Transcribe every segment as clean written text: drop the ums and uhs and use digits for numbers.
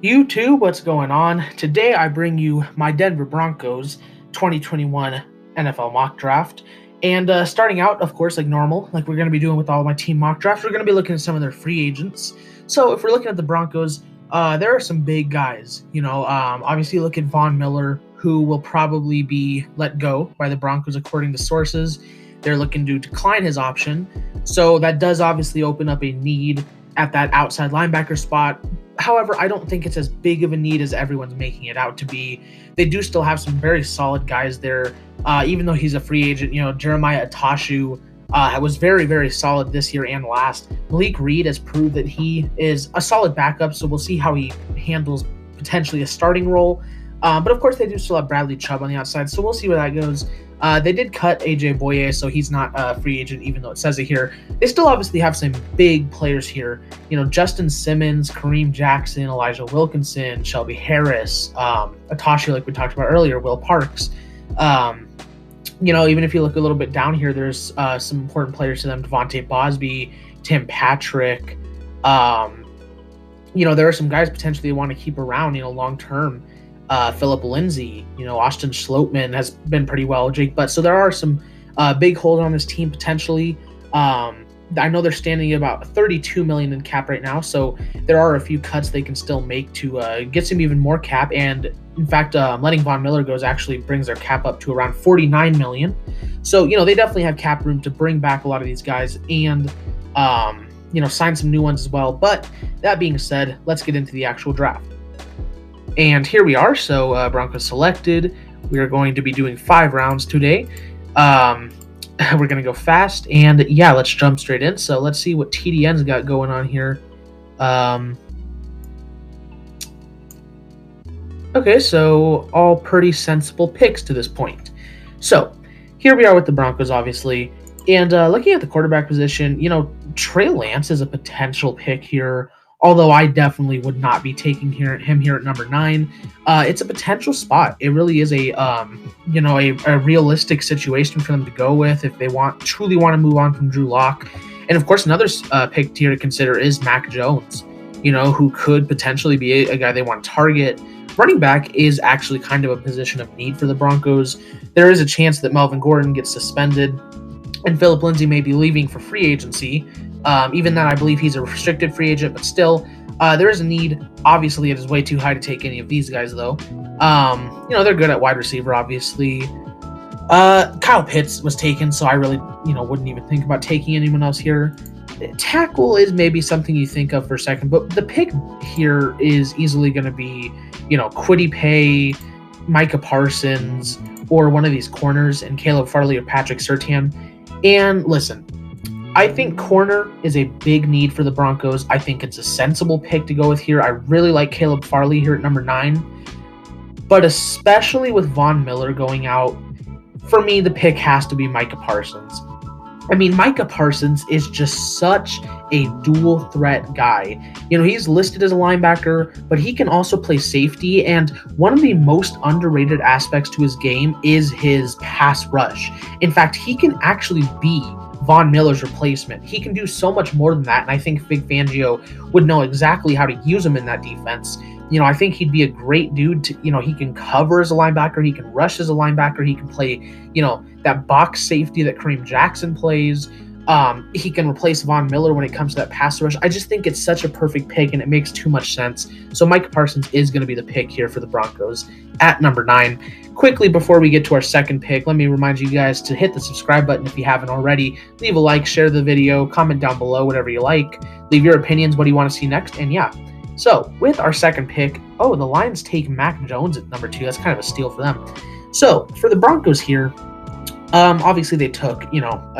YouTube, what's going on? Today I bring you my Denver Broncos 2021 NFL mock draft. And starting out, of course, like normal, like we're going to be doing with all my team mock drafts, we're going to be looking at some of their free agents. So if we're looking at the Broncos, there are some big guys. Obviously look at Von Miller, who will probably be let go by the Broncos according to sources. They're looking to decline his option. So that does obviously open up a need at that outside linebacker spot. However, I don't think it's as big of a need as everyone's making it out to be. They do still have some very solid guys there, even though he's a free agent. Jeremiah Atashu was very, very solid this year and last. Malik Reed has proved that he is a solid backup, so we'll see how he handles potentially a starting role. But of course, they do still have Bradley Chubb on the outside, so we'll see where that goes. They did cut AJ Boye, so he's not a free agent, even though it says it here. They still obviously have some big players here. Justin Simmons, Kareem Jackson, Elijah Wilkinson, Shelby Harris, Atashi, like we talked about earlier, Will Parks. Even if you look a little bit down here, there's some important players to them. Devontae Bosby, Tim Patrick. There are some guys potentially they want to keep around, long term. Philip Lindsay, Austin Schlottman has been pretty well, Jake Butt. So there are some big holes on this team potentially. I know they're standing at about $32 million in cap right now, so there are a few cuts they can still make to get some even more cap. And in fact, letting Von Miller go actually brings their cap up to around $49 million. So they definitely have cap room to bring back a lot of these guys and sign some new ones as well. But that being said, let's get into the actual draft. And here we are. So Broncos selected. We are going to be doing 5 rounds today. We're going to go fast. And yeah, let's jump straight in. So let's see what TDN's got going on here. Okay, so all pretty sensible picks to this point. So here we are with the Broncos, obviously. And looking at the quarterback position, Trey Lance is a potential pick here. Although I definitely would not be taking him here at number 9. It's a potential spot. It really is a realistic situation for them to go with if they truly want to move on from Drew Lock. And of course, another pick here to consider is Mac Jones, who could potentially be a guy they want to target. Running back is actually kind of a position of need for the Broncos. There is a chance that Melvin Gordon gets suspended and Philip Lindsay may be leaving for free agency. Even then, I believe he's a restricted free agent, but still, there is a need. Obviously, it is way too high to take any of these guys, though. They're good at wide receiver, obviously. Kyle Pitts was taken, so I really, wouldn't even think about taking anyone else here. Tackle is maybe something you think of for a second, but the pick here is easily going to be, Kwity Paye, Micah Parsons, or one of these corners, and Caleb Farley or Patrick Surtain. And listen, I think corner is a big need for the Broncos. I think it's a sensible pick to go with here. I really like Caleb Farley here at number 9. But especially with Von Miller going out, for me, the pick has to be Micah Parsons. I mean, Micah Parsons is just such a dual threat guy. He's listed as a linebacker, but he can also play safety. And one of the most underrated aspects to his game is his pass rush. In fact, he can actually be Von Miller's replacement. He can do so much more than that, and I think Vic Fangio would know exactly how to use him in that defense. I think he'd be a great dude to, he can cover as a linebacker, he can rush as a linebacker, he can play, that box safety that Kareem Jackson plays. He can replace Von Miller when it comes to that pass rush. I just think it's such a perfect pick, and it makes too much sense. So Micah Parsons is going to be the pick here for the Broncos at number 9. Quickly, before we get to our second pick, let me remind you guys to hit the subscribe button if you haven't already. Leave a like, share the video, comment down below, whatever you like. Leave your opinions, what do you want to see next, and yeah. So, with our second pick, the Lions take Mac Jones at number 2. That's kind of a steal for them. So, for the Broncos here, obviously they took,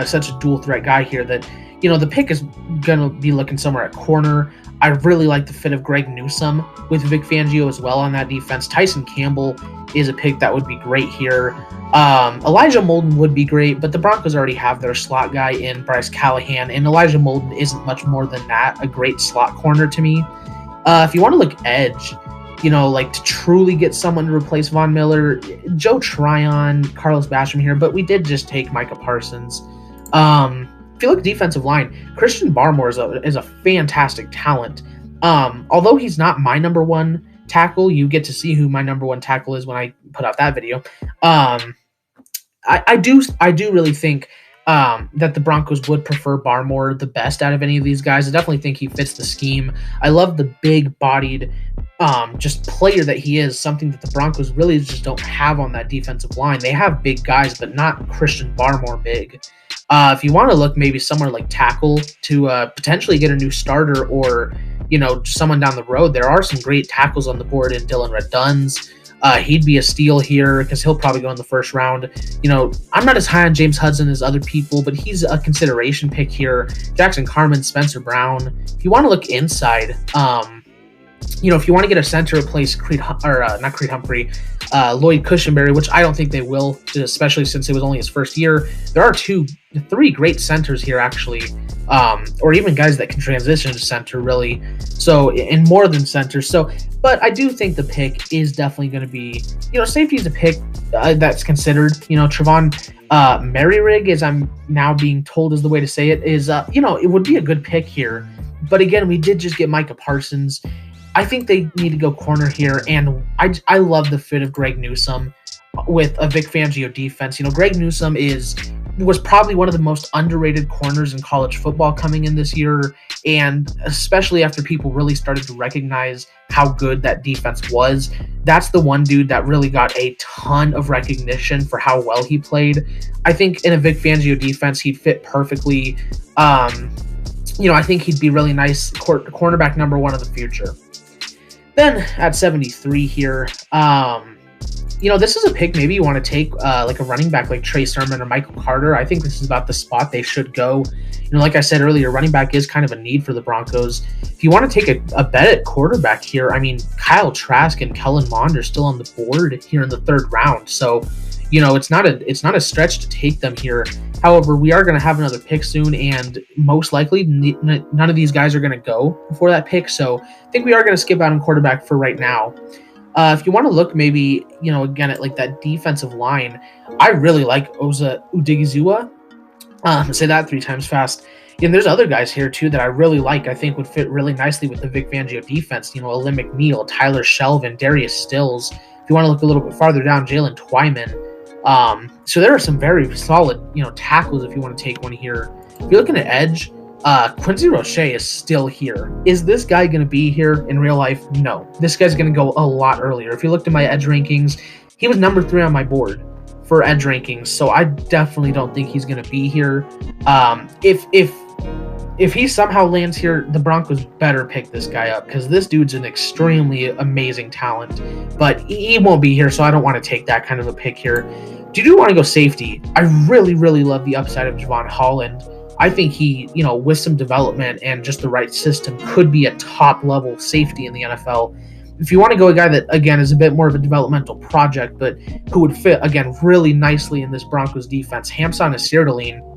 such a dual threat guy here that, the pick is going to be looking somewhere at corner. I really like the fit of Greg Newsome with Vic Fangio as well on that defense. Tyson Campbell is a pick that would be great here. Elijah Molden would be great, but the Broncos already have their slot guy in Bryce Callahan, and Elijah Molden isn't much more than that, a great slot corner to me. If you want to look edge, to truly get someone to replace Von Miller, Joe Tryon, Carlos Basham here, but we did just take Micah Parsons. if you look at defensive line, Christian Barmore is a fantastic talent. Although he's not my number one tackle, you get to see who my number one tackle is when I put out that video. I do really think that the Broncos would prefer Barmore the best out of any of these guys. I definitely think he fits the scheme. I love the big-bodied just player that he is, something that the Broncos really just don't have on that defensive line. They have big guys, but not Christian Barmore big. If you want to look maybe somewhere like tackle to potentially get a new starter or, someone down the road, there are some great tackles on the board in Dylan Red-Duns. He'd be a steal here because he'll probably go in the first round. I'm not as high on James Hudson as other people, but he's a consideration pick here. Jackson Carman, Spencer Brown. If you want to look inside, if you want to get a center, replace Lloyd Cushenberry, which I don't think they will, especially since it was only his first year. There are three great centers here, actually, or even guys that can transition to center, really. So, and more than center. So, but I do think the pick is definitely going to be, safety is a pick that's considered. Trevon Merririg, as I'm now being told is the way to say it, is, it would be a good pick here. But again, we did just get Micah Parsons. I think they need to go corner here, and I love the fit of Greg Newsome with a Vic Fangio defense. Greg Newsome was probably one of the most underrated corners in college football coming in this year, and especially after people really started to recognize how good that defense was. That's the one dude that really got a ton of recognition for how well he played. I think in a Vic Fangio defense, he'd fit perfectly. I think he'd be really nice cornerback number one of the future. Then at 73 here, this is a pick maybe you want to take like a running back like Trey Sermon or Michael Carter. I think this is about the spot they should go. Like I said earlier, running back is kind of a need for the Broncos. If you want to take a bet at quarterback here, Kyle Trask and Kellen Mond are still on the board here in the third round. So, it's not a stretch to take them here. However, we are going to have another pick soon, and most likely none of these guys are going to go before that pick. So I think we are going to skip out on quarterback for right now. If you want to look maybe, again at like that defensive line, I really like Osa Odigizua. Say that 3 times fast. And there's other guys here too that I really like. I think would fit really nicely with the Vic Fangio defense. Alim McNeil, Tyler Shelvin, Darius Stills. If you want to look a little bit farther down, Jalen Twyman. So there are some very solid, tackles if you want to take one here. If you're looking at edge, Quincy Roche is still here. Is this guy going to be here in real life? No. This guy's going to go a lot earlier. If you looked at my edge rankings, he was number 3 on my board for edge rankings, so I definitely don't think he's going to be here. If he somehow lands here, the Broncos better pick this guy up because this dude's an extremely amazing talent. But he won't be here, so I don't want to take that kind of a pick here. Do you want to go safety? I really, really love the upside of Javon Holland. I think he, with some development and just the right system, could be a top-level safety in the NFL. If you want to go a guy that, again, is a bit more of a developmental project, but who would fit, again, really nicely in this Broncos defense, Hamsah Nasirildeen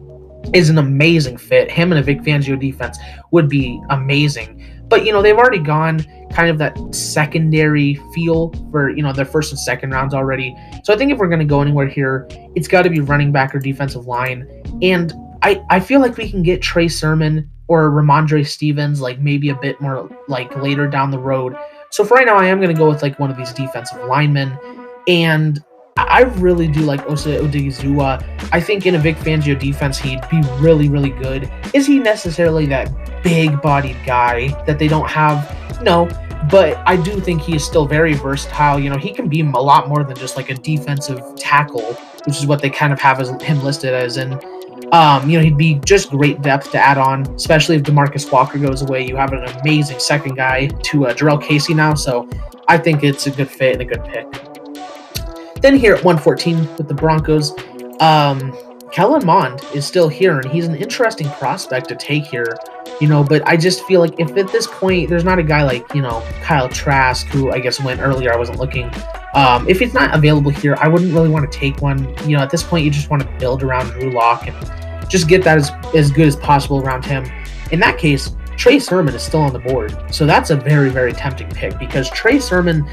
is an amazing fit. Him and a Vic Fangio defense would be amazing. But, they've already gone kind of that secondary feel for, their first and second rounds already. So I think if we're going to go anywhere here, it's got to be running back or defensive line. And I feel like we can get Trey Sermon or Ramondre Stevens, like maybe a bit more like later down the road. So for right now, I am going to go with like one of these defensive linemen. And I really do like Osa Odigizua. I think in a Vic Fangio defense, he'd be really, really good. Is he necessarily that big-bodied guy that they don't have? No, but I do think he is still very versatile. He can be a lot more than just like a defensive tackle, which is what they kind of have as him listed as. And, he'd be just great depth to add on, especially if DeMarcus Walker goes away. You have an amazing second guy to Jarrell Casey now, so I think it's a good fit and a good pick. Then here at 114 with the Broncos, Kellen Mond is still here, and he's an interesting prospect to take here, but I just feel like if at this point there's not a guy like, Kyle Trask, who I guess went earlier, I wasn't looking. If it's not available here, I wouldn't really want to take one. At this point, you just want to build around Drew Lock and just get that as good as possible around him. In that case, Trey Sermon is still on the board. So that's a very, very tempting pick because Trey Sermon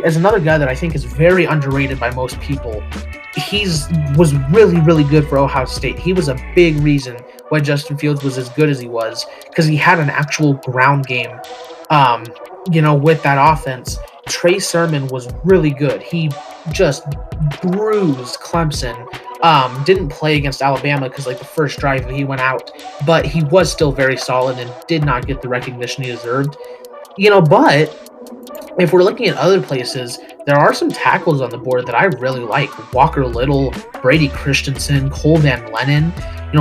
is another guy that I think is very underrated by most people. Was really, really good for Ohio State. He was a big reason why Justin Fields was as good as he was, because he had an actual ground game, um, with that offense. Trey Sermon was really good. He just bruised Clemson. Didn't play against Alabama because like the first drive he went out, but he was still very solid and did not get the recognition he deserved. But if we're looking at other places, there are some tackles on the board that I really like. Walker Little, Brady Christensen, Cole Van Lennon.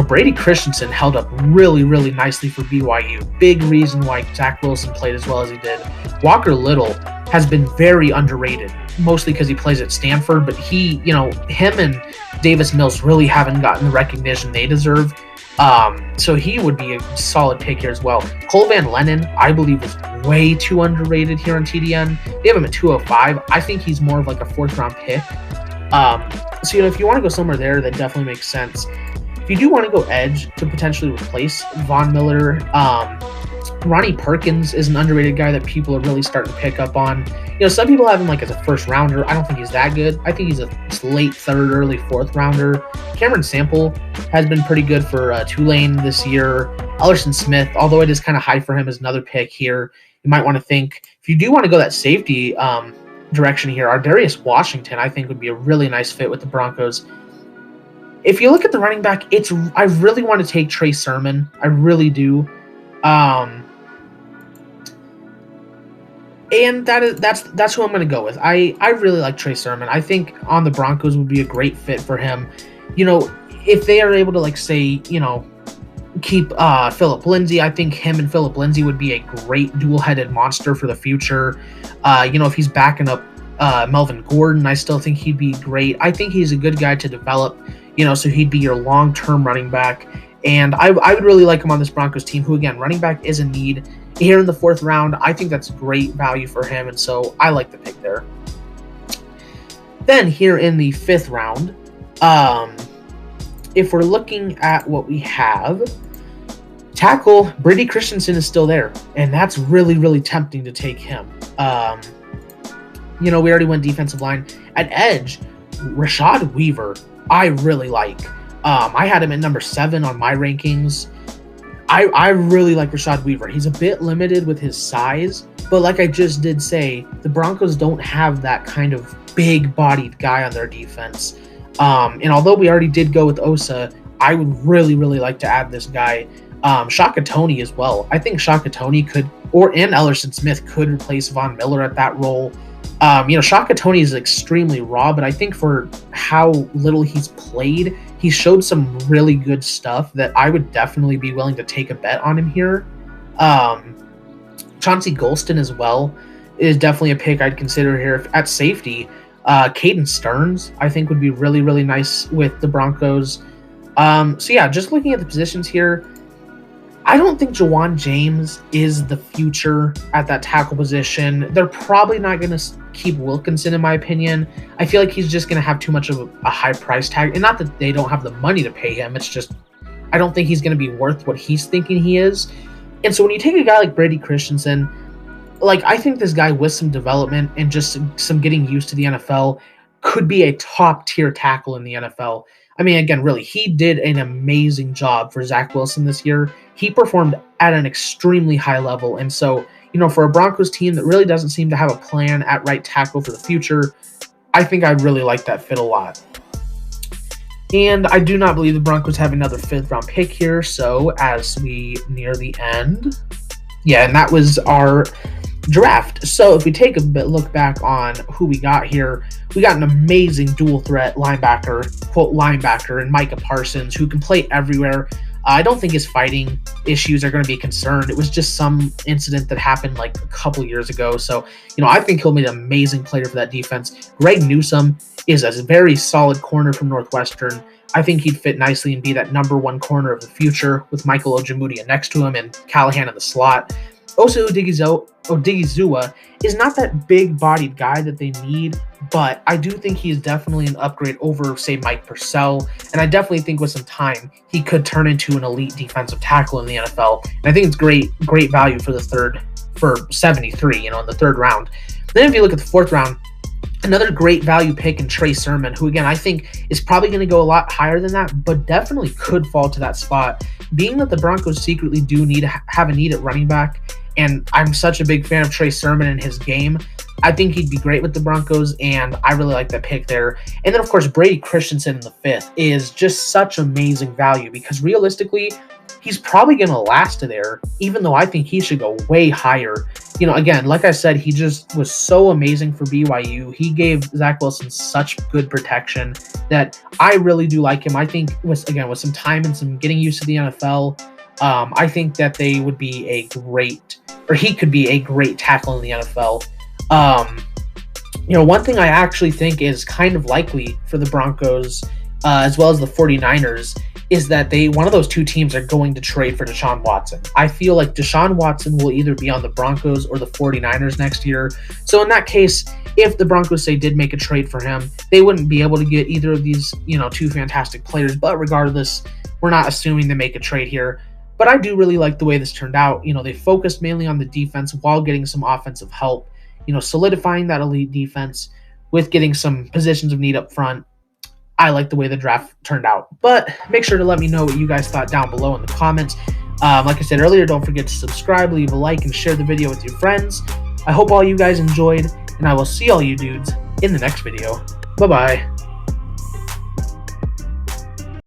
Brady Christensen held up really, really nicely for BYU. Big reason why Zach Wilson played as well as he did. Walker Little has been very underrated, mostly because he plays at Stanford, but him and Davis Mills really haven't gotten the recognition they deserve. So he would be a solid pick here as well. Cole Van Lennon, I believe, is way too underrated here on TDN. They have him at 205. I think he's more of like a 4th-round pick. So if you want to go somewhere there, that definitely makes sense. If you do want to go edge to potentially replace Von Miller, Ronnie Perkins is an underrated guy that people are really starting to pick up on. Some people have him like as a 1st-rounder. I don't think he's that good. I think he's a late 3rd, early 4th-rounder. Cameron Sample has been pretty good for Tulane this year. Ellerson Smith, although it is kind of high for him, is another pick here. You might want to think, if you do want to go that safety direction here, Ardarius Washington, I think, would be a really nice fit with the Broncos. If you look at the running back, I really want to take Trey Sermon. I really do. And that's who I'm going to go with. I really like Trey Sermon. I think on the Broncos would be a great fit for him. If they are able to keep Phillip Lindsay, I think him and Phillip Lindsay would be a great dual-headed monster for the future. If he's backing up Melvin Gordon, I still think he'd be great. I think he's a good guy to develop, so he'd be your long-term running back. And I would really like him on this Broncos team, who, again, running back is a need. Here in the 4th round, I think that's great value for him, and so I like the pick there. Then here in the 5th round, if we're looking at what we have, tackle, Brady Christensen is still there, and that's really, really tempting to take him. We already went defensive line. At edge, Rashad Weaver, I really like. I had him at number 7 on my rankings. I really like Rashad Weaver. He's a bit limited with his size, but like I just did say, the Broncos don't have that kind of big-bodied guy on their defense. And although we already did go with Osa, I would really, really like to add this guy. Shaka Toney as well. I think Shaka Toney and Ellerson Smith could replace Von Miller at that role. Shaka Toney is extremely raw, but I think for how little he's played, he showed some really good stuff that I would definitely be willing to take a bet on him here. Chauncey Golston as well is definitely a pick I'd consider here. At safety, Caden Stearns, I think, would be really, really nice with the Broncos. Just looking at the positions here, I don't think Jawan James is the future at that tackle position. They're probably not going to keep Wilkinson, in my opinion. I feel like he's just going to have too much of a high price tag. And not that they don't have the money to pay him. It's just, I don't think he's going to be worth what he's thinking he is. And so when you take a guy like Brady Christensen, I think this guy with some development and just some getting used to the NFL could be a top tier tackle in the NFL. I mean, again, really, he did an amazing job for Zach Wilson this year. He performed at an extremely high level. And so, for a Broncos team that really doesn't seem to have a plan at right tackle for the future, I think I really like that fit a lot. And I do not believe the Broncos have another 5th-round pick here. So as we near the end, and that was our draft. So if we take a look back on who we got here, we got an amazing dual threat linebacker, quote linebacker, and Micah Parsons, who can play everywhere. I don't think his fighting issues are going to be concerned. It was just some incident that happened like a couple years ago. So, I think he'll be an amazing player for that defense. Greg Newsome is a very solid corner from Northwestern. I think he'd fit nicely and be that number 1 corner of the future with Michael Ojemudia next to him and Callahan in the slot. Osa Odigizua is not that big-bodied guy that they need, but I do think he's definitely an upgrade over, say, Mike Purcell, and I definitely think with some time he could turn into an elite defensive tackle in the NFL. And I think it's great value for 73, in the 3rd round. Then if you look at the 4th round, another great value pick in Trey Sermon, who, again, I think is probably going to go a lot higher than that, but definitely could fall to that spot. being that the Broncos secretly do need to have a need at running back, and I'm such a big fan of Trey Sermon and his game, I think he'd be great with the Broncos, and I really like that pick there. And then, of course, Brady Christensen in the 5th is just such amazing value because realistically, he's probably going to last there, even though I think he should go way higher. Again, like I said, he just was so amazing for BYU. He gave Zach Wilson such good protection that I really do like him. I think, with some time and some getting used to the NFL, I think that he could be a great tackle in the NFL. One thing I actually think is kind of likely for the Broncos, as well as the 49ers, is that one of those two teams are going to trade for Deshaun Watson. I feel like Deshaun Watson will either be on the Broncos or the 49ers next year. So in that case, if the Broncos did make a trade for him, they wouldn't be able to get either of these, two fantastic players. But regardless, we're not assuming they make a trade here. But I do really like the way this turned out. They focused mainly on the defense while getting some offensive help, solidifying that elite defense with getting some positions of need up front. I like the way the draft turned out. But make sure to let me know what you guys thought down below in the comments. Like I said earlier, don't forget to subscribe, leave a like, and share the video with your friends. I hope all you guys enjoyed, and I will see all you dudes in the next video. Bye-bye.